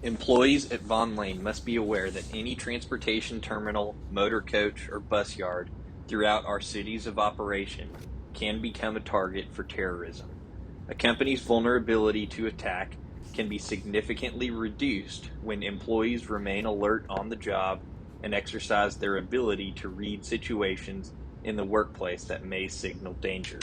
Employees at Vonlane must be aware that any transportation terminal, motor coach, or bus yard throughout our cities of operation can become a target for terrorism. A company's vulnerability to attack can be significantly reduced when employees remain alert on the job and exercise their ability to read situations in the workplace that may signal danger.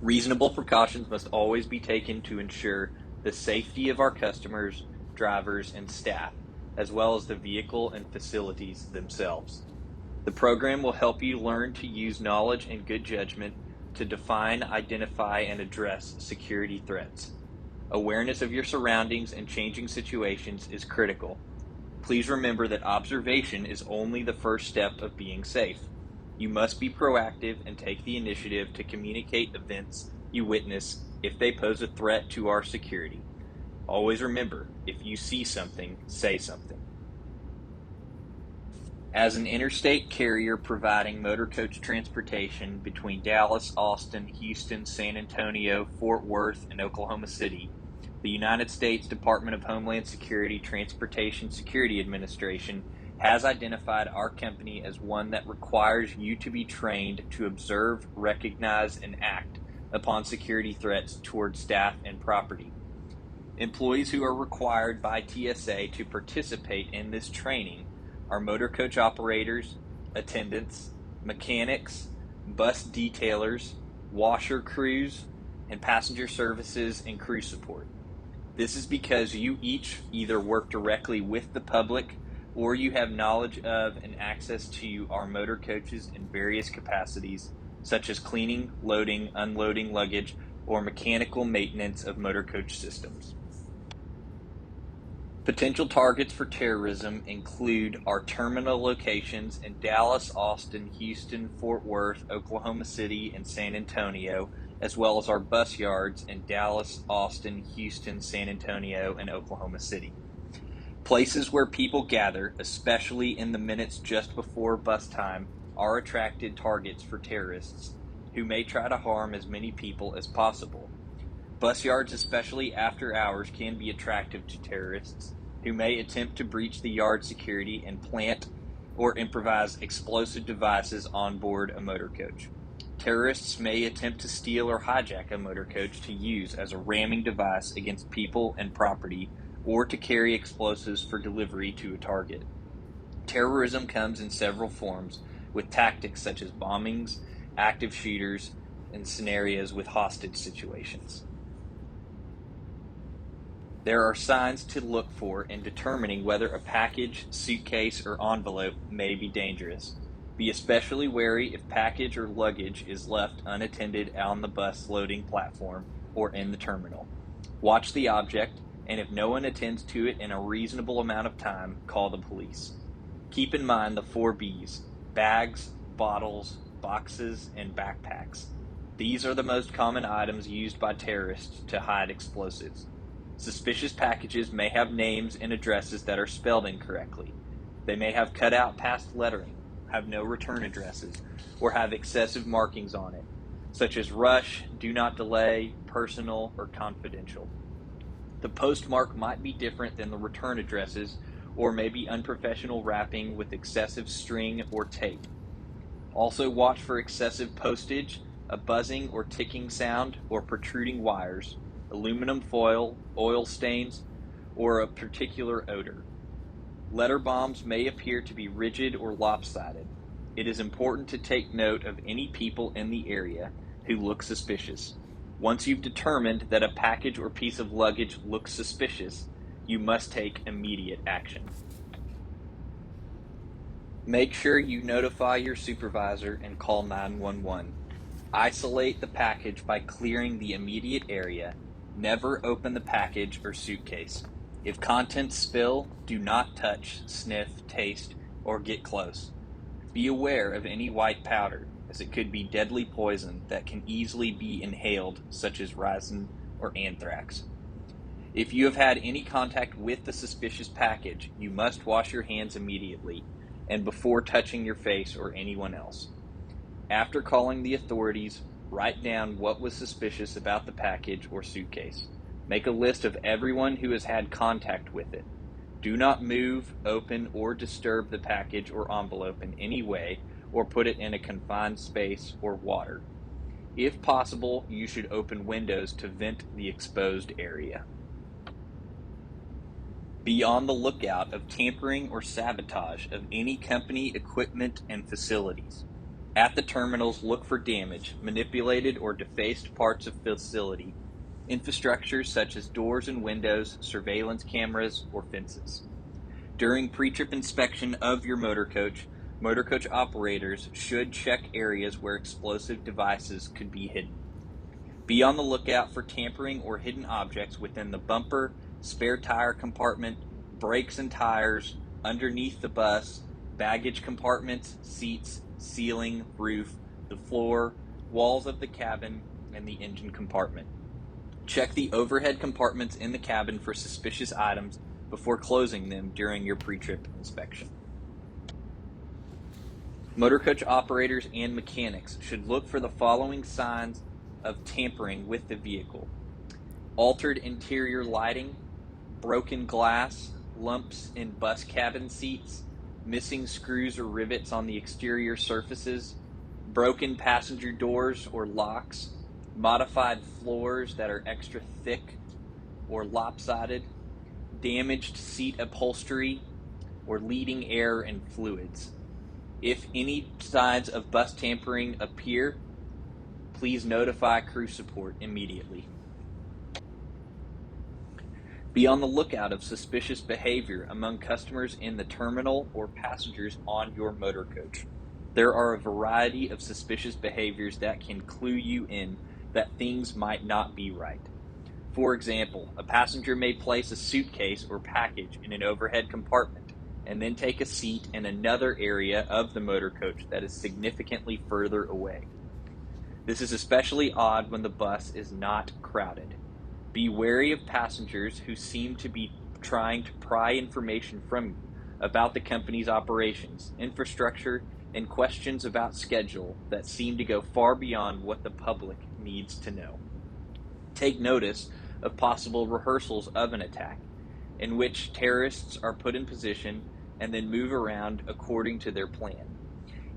Reasonable precautions must always be taken to ensure the safety of our customers, drivers, and staff, as well as the vehicle and facilities themselves. The program will help you learn to use knowledge and good judgment to define, identify, and address security threats. Awareness of your surroundings and changing situations is critical. Please remember that observation is only the first step of being safe. You must be proactive and take the initiative to communicate events you witness if they pose a threat to our security. Always remember, if you see something, say something. As an interstate carrier providing motor coach transportation between Dallas, Austin, Houston, San Antonio, Fort Worth, and Oklahoma City, the United States Department of Homeland Security Transportation Security Administration has identified our company as one that requires you to be trained to observe, recognize, and act upon security threats toward staff and property. Employees who are required by TSA to participate in this training are motor coach operators, attendants, mechanics, bus detailers, washer crews, and passenger services and crew support. This is because you each either work directly with the public or you have knowledge of and access to our motor coaches in various capacities, such as cleaning, loading, unloading luggage, or mechanical maintenance of motor coach systems. Potential targets for terrorism include our terminal locations in Dallas, Austin, Houston, Fort Worth, Oklahoma City, and San Antonio, as well as our bus yards in Dallas, Austin, Houston, San Antonio, and Oklahoma City. Places where people gather, especially in the minutes just before bus time, are attracted targets for terrorists who may try to harm as many people as possible. Bus yards, especially after hours, can be attractive to terrorists who may attempt to breach the yard security and plant or improvise explosive devices on board a motor coach. Terrorists may attempt to steal or hijack a motor coach to use as a ramming device against people and property, or to carry explosives for delivery to a target. Terrorism comes in several forms, with tactics such as bombings, active shooters, and scenarios with hostage situations. There are signs to look for in determining whether a package, suitcase, or envelope may be dangerous. Be especially wary if package or luggage is left unattended on the bus loading platform or in the terminal. Watch the object, and if no one attends to it in a reasonable amount of time, call the police. Keep in mind the 4 B's: bags, bottles, boxes, and backpacks. These are the most common items used by terrorists to hide explosives. Suspicious packages may have names and addresses that are spelled incorrectly. They may have cut out past lettering, have no return addresses, or have excessive markings on it, such as rush, do not delay, personal, or confidential. The postmark might be different than the return addresses, or may be unprofessional wrapping with excessive string or tape. Also watch for excessive postage, a buzzing or ticking sound, or protruding wires, aluminum foil, oil stains, or a particular odor. Letter bombs may appear to be rigid or lopsided. It is important to take note of any people in the area who look suspicious. Once you've determined that a package or piece of luggage looks suspicious, you must take immediate action. Make sure you notify your supervisor and call 911. Isolate the package by clearing the immediate area. Never open the package or suitcase. If contents spill, do not touch, sniff, taste, or get close. Be aware of any white powder, as it could be deadly poison that can easily be inhaled, such as ricin or anthrax. If you have had any contact with the suspicious package, you must wash your hands immediately and before touching your face or anyone else. After calling the authorities, write down what was suspicious about the package or suitcase. Make a list of everyone who has had contact with it. Do not move, open, or disturb the package or envelope in any way, or put it in a confined space or water. If possible, you should open windows to vent the exposed area. Be on the lookout of tampering or sabotage of any company equipment and facilities. At the terminals, look for damage, manipulated or defaced parts of facility, infrastructures such as doors and windows, surveillance cameras, or fences. During pre-trip inspection of your motor coach operators should check areas where explosive devices could be hidden. Be on the lookout for tampering or hidden objects within the bumper, spare tire compartment, brakes and tires, underneath the bus, baggage compartments, seats, ceiling, roof, the floor, walls of the cabin, and the engine compartment. Check the overhead compartments in the cabin for suspicious items before closing them during your pre-trip inspection. Motor coach operators and mechanics should look for the following signs of tampering with the vehicle: altered interior lighting, broken glass, lumps in bus cabin seats, missing screws or rivets on the exterior surfaces, broken passenger doors or locks, modified floors that are extra thick or lopsided, damaged seat upholstery, or leading air and fluids. If any signs of bus tampering appear, please notify crew support immediately. Be on the lookout of suspicious behavior among customers in the terminal or passengers on your motor coach. There are a variety of suspicious behaviors that can clue you in that things might not be right. For example, a passenger may place a suitcase or package in an overhead compartment and then take a seat in another area of the motor coach that is significantly further away. This is especially odd when the bus is not crowded. Be wary of passengers who seem to be trying to pry information from you about the company's operations, infrastructure, and questions about schedule that seem to go far beyond what the public needs to know. Take notice of possible rehearsals of an attack, in which terrorists are put in position and then move around according to their plan,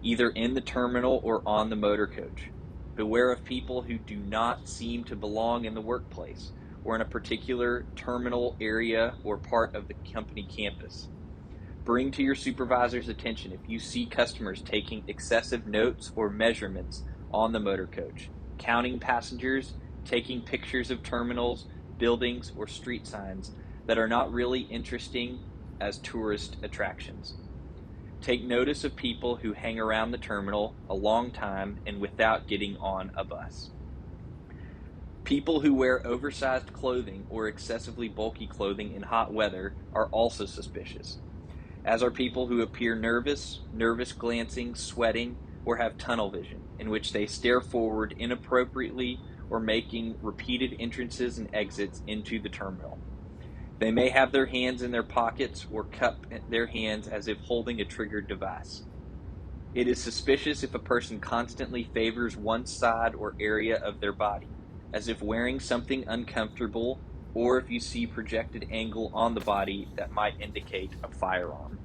either in the terminal or on the motor coach. Beware of people who do not seem to belong in the workplace or in a particular terminal area or part of the company campus. Bring to your supervisor's attention if you see customers taking excessive notes or measurements on the motor coach, counting passengers, taking pictures of terminals, buildings, or street signs that are not really interesting as tourist attractions. Take notice of people who hang around the terminal a long time and without getting on a bus. People who wear oversized clothing or excessively bulky clothing in hot weather are also suspicious, as are people who appear nervous glancing, sweating, or have tunnel vision, in which they stare forward inappropriately or making repeated entrances and exits into the terminal. They may have their hands in their pockets or cup their hands as if holding a triggered device. It is suspicious if a person constantly favors one side or area of their body, as if wearing something uncomfortable, or if you see projected angle on the body that might indicate a firearm.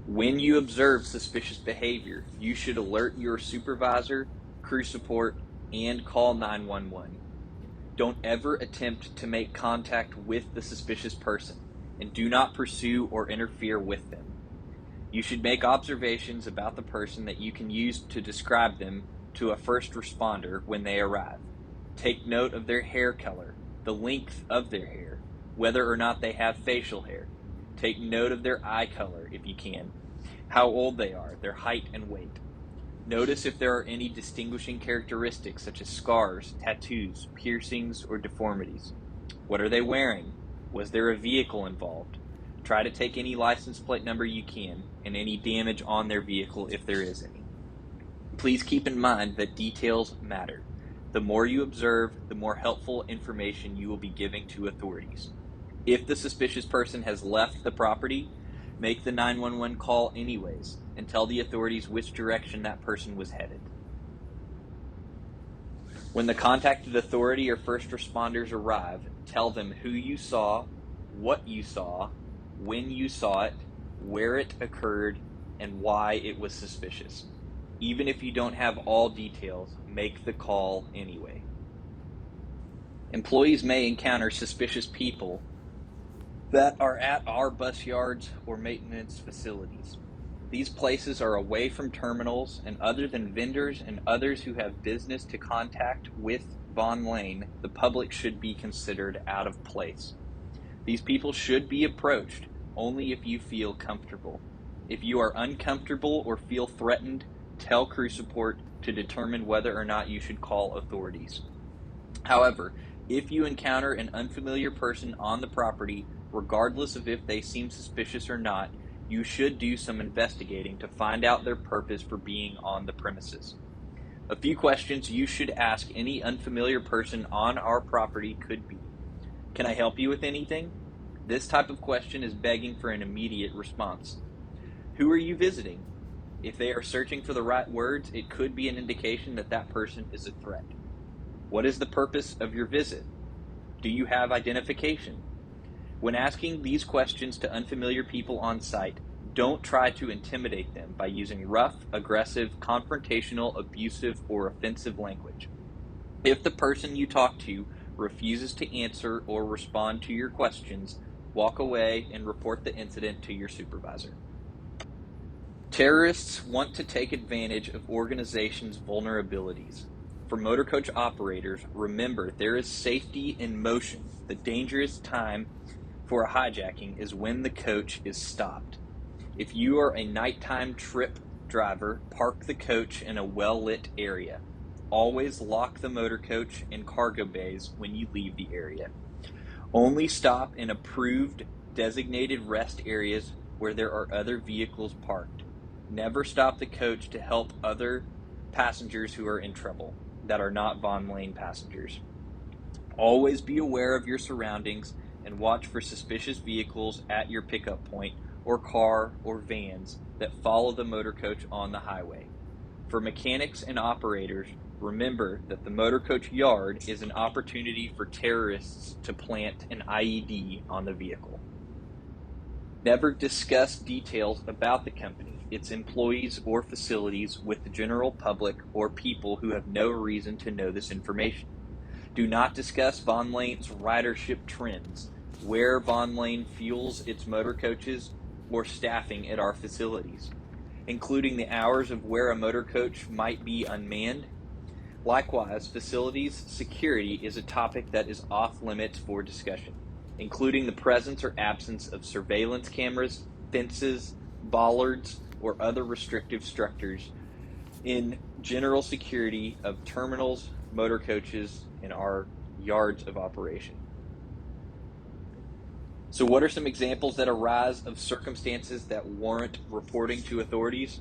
When you observe suspicious behavior, you should alert your supervisor, crew support, and call 911. Don't ever attempt to make contact with the suspicious person, and do not pursue or interfere with them. You should make observations about the person that you can use to describe them to a first responder when they arrive. Take note of their hair color, the length of their hair, whether or not they have facial hair. Take note of their eye color if you can, how old they are, their height and weight. Notice if there are any distinguishing characteristics such as scars, tattoos, piercings, or deformities. What are they wearing? Was there a vehicle involved? Try to take any license plate number you can and any damage on their vehicle if there is any. Please keep in mind that details matter. The more you observe, the more helpful information you will be giving to authorities. If the suspicious person has left the property, make the 911 call anyways and tell the authorities which direction that person was headed. When the contacted authority or first responders arrive, tell them who you saw, what you saw, when you saw it, where it occurred, and why it was suspicious. Even if you don't have all details, make the call anyway. Employees may encounter suspicious people that are at our bus yards or maintenance facilities. These places are away from terminals, and other than vendors and others who have business to contact with Vonlane, the public should be considered out of place. These people should be approached only if you feel comfortable. If you are uncomfortable or feel threatened, tell crew support to determine whether or not you should call authorities. However, if you encounter an unfamiliar person on the property, regardless of if they seem suspicious or not, you should do some investigating to find out their purpose for being on the premises. A few questions you should ask any unfamiliar person on our property could be, "Can I help you with anything?" This type of question is begging for an immediate response. "Who are you visiting?" If they are searching for the right words, it could be an indication that that person is a threat. "What is the purpose of your visit?" "Do you have identification?" When asking these questions to unfamiliar people on site, don't try to intimidate them by using rough, aggressive, confrontational, abusive, or offensive language. If the person you talk to refuses to answer or respond to your questions, walk away and report the incident to your supervisor. Terrorists want to take advantage of organizations' vulnerabilities. For motor coach operators, remember there is safety in motion. The dangerous time for a hijacking is when the coach is stopped. If you are a nighttime trip driver, park the coach in a well-lit area. Always lock the motor coach and cargo bays when you leave the area. Only stop in approved designated rest areas where there are other vehicles parked. Never stop the coach to help other passengers who are in trouble that are not Vonlane passengers. Always be aware of your surroundings and watch for suspicious vehicles at your pickup point or car or vans that follow the motor coach on the highway. For mechanics and operators, remember that the motor coach yard is an opportunity for terrorists to plant an IED on the vehicle. Never discuss details about the company, its employees, or facilities with the general public or people who have no reason to know this information. Do not discuss Vonlane's ridership trends, where Vonlane fuels its motor coaches, or staffing at our facilities, including the hours of where a motor coach might be unmanned. Likewise, facilities security is a topic that is off limits for discussion, including the presence or absence of surveillance cameras, fences, bollards, or other restrictive structures in general security of terminals, motor coaches, and our yards of operation. So what are some examples that arise of circumstances that warrant reporting to authorities?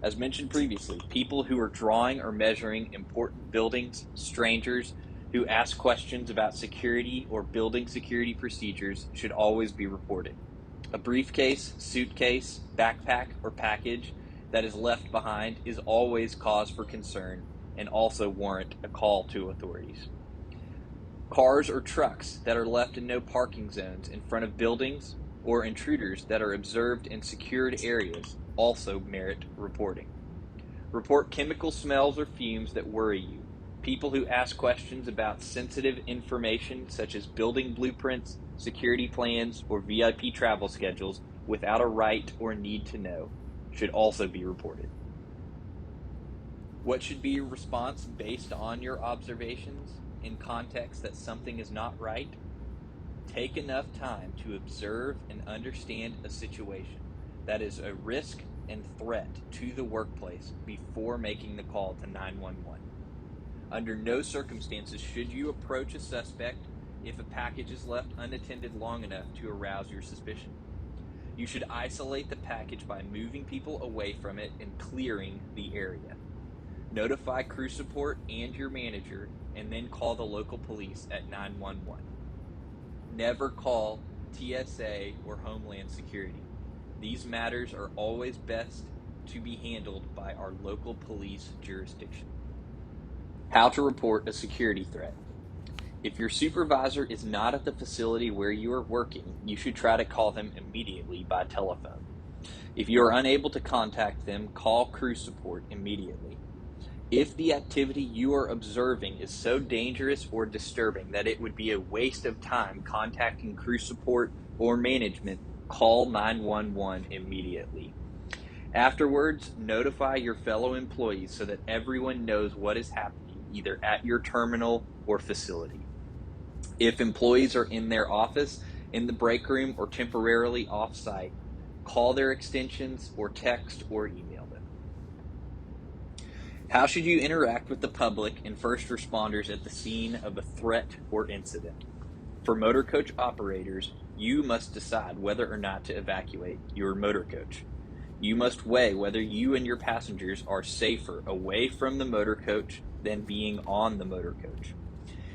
As mentioned previously, people who are drawing or measuring important buildings, strangers who ask questions about security or building security procedures should always be reported. A briefcase, suitcase, backpack, or package that is left behind is always cause for concern and also warrant a call to authorities. Cars or trucks that are left in no parking zones in front of buildings or intruders that are observed in secured areas also merit reporting. Report chemical smells or fumes that worry you. People who ask questions about sensitive information such as building blueprints, security plans, or VIP travel schedules without a right or need to know should also be reported. What should be your response based on your observations in context that something is not right? Take enough time to observe and understand a situation that is a risk and threat to the workplace before making the call to 911. Under no circumstances should you approach a suspect if a package is left unattended long enough to arouse your suspicion. You should isolate the package by moving people away from it and clearing the area. Notify crew support and your manager, and then call the local police at 911. Never call TSA or Homeland Security. These matters are always best to be handled by our local police jurisdiction. How to report a security threat. If your supervisor is not at the facility where you are working, you should try to call them immediately by telephone. If you are unable to contact them, call crew support immediately. If the activity you are observing is so dangerous or disturbing that it would be a waste of time contacting crew support or management, call 911 immediately. Afterwards, notify your fellow employees so that everyone knows what is happening either at your terminal or facility. If employees are in their office, in the break room, or temporarily off-site, call their extensions or text or email them. How should you interact with the public and first responders at the scene of a threat or incident? For motor coach operators, you must decide whether or not to evacuate your motor coach. You must weigh whether you and your passengers are safer away from the motor coach than being on the motor coach.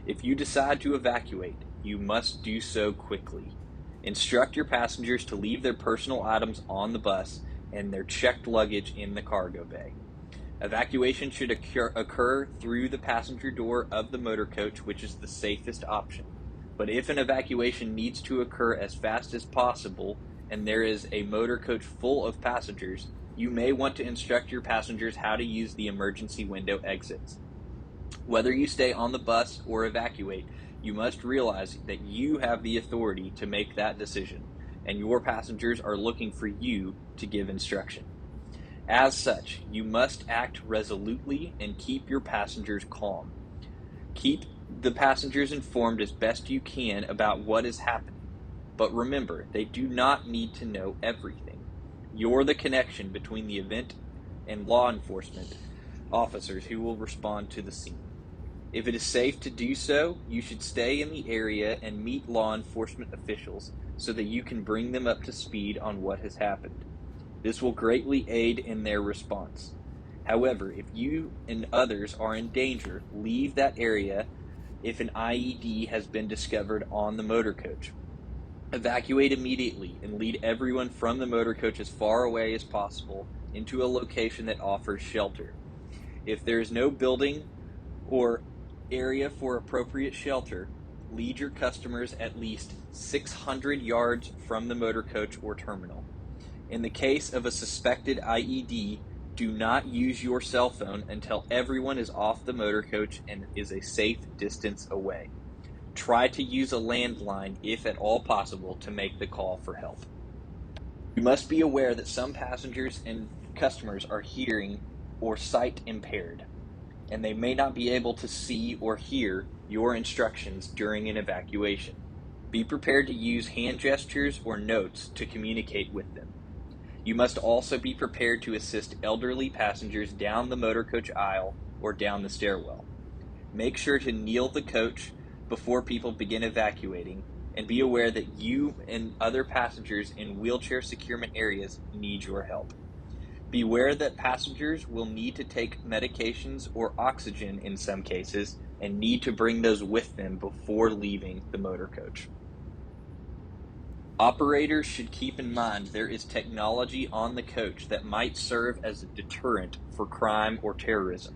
If you decide to evacuate, you must do so quickly. Instruct your passengers to leave their personal items on the bus and their checked luggage in the cargo bay. Evacuation should occur through the passenger door of the motor coach, which is the safest option. But if an evacuation needs to occur as fast as possible and there is a motor coach full of passengers, you may want to instruct your passengers how to use the emergency window exits. Whether you stay on the bus or evacuate, you must realize that you have the authority to make that decision, and your passengers are looking for you to give instruction. As such, you must act resolutely and keep your passengers calm. Keep the passengers informed as best you can about what is happening. But remember, they do not need to know everything. You're the connection between the event and law enforcement officers who will respond to the scene. If it is safe to do so, you should stay in the area and meet law enforcement officials so that you can bring them up to speed on what has happened. This will greatly aid in their response. However, if you and others are in danger, leave that area if an IED has been discovered on the motor coach. Evacuate immediately and lead everyone from the motor coach as far away as possible into a location that offers shelter. If there is no building or area for appropriate shelter, lead your customers at least 600 yards from the motor coach or terminal. In the case of a suspected IED, do not use your cell phone until everyone is off the motor coach and is a safe distance away. Try to use a landline if at all possible to make the call for help. You must be aware that some passengers and customers are hearing or sight impaired, and they may not be able to see or hear your instructions during an evacuation. Be prepared to use hand gestures or notes to communicate with them. You must also be prepared to assist elderly passengers down the motor coach aisle or down the stairwell. Make sure to kneel the coach before people begin evacuating, and be aware that you and other passengers in wheelchair securement areas need your help. Beware that passengers will need to take medications or oxygen in some cases and need to bring those with them before leaving the motor coach. Operators should keep in mind there is technology on the coach that might serve as a deterrent for crime or terrorism.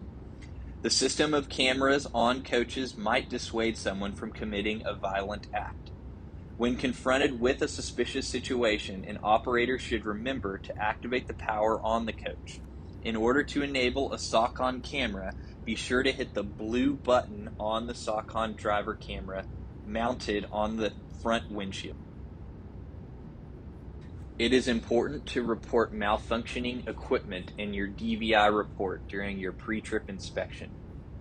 The system of cameras on coaches might dissuade someone from committing a violent act. When confronted with a suspicious situation, an operator should remember to activate the power on the coach. In order to enable a SOC-on camera, be sure to hit the blue button on the SOC-on driver camera mounted on the front windshield. It is important to report malfunctioning equipment in your DVI report during your pre-trip inspection.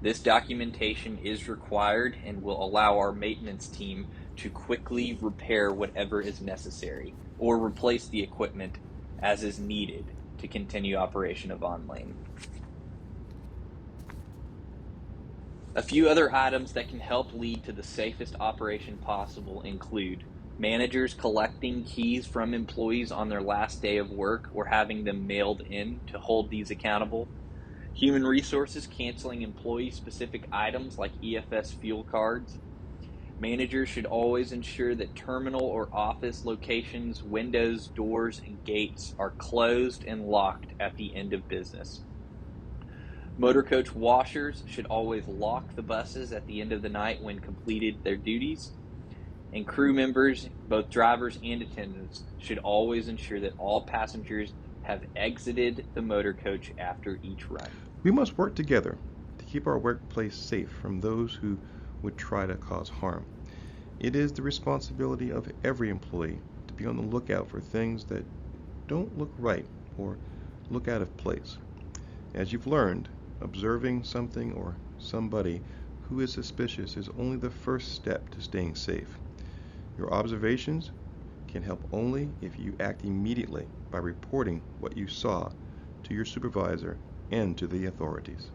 This documentation is required and will allow our maintenance team to quickly repair whatever is necessary or replace the equipment as is needed to continue operation of Vonlane. A few other items that can help lead to the safest operation possible include managers collecting keys from employees on their last day of work or having them mailed in to hold these accountable, human resources canceling employee-specific items like EFS fuel cards. Managers should always ensure that terminal or office locations, windows, doors, and gates are closed and locked at the end of business. Motor coach washers should always lock the buses at the end of the night when completed their duties. And crew members, both drivers and attendants, should always ensure that all passengers have exited the motor coach after each run. We must work together to keep our workplace safe from those who would try to cause harm. It is the responsibility of every employee to be on the lookout for things that don't look right or look out of place. As you've learned, observing something or somebody who is suspicious is only the first step to staying safe. Your observations can help only if you act immediately by reporting what you saw to your supervisor and to the authorities.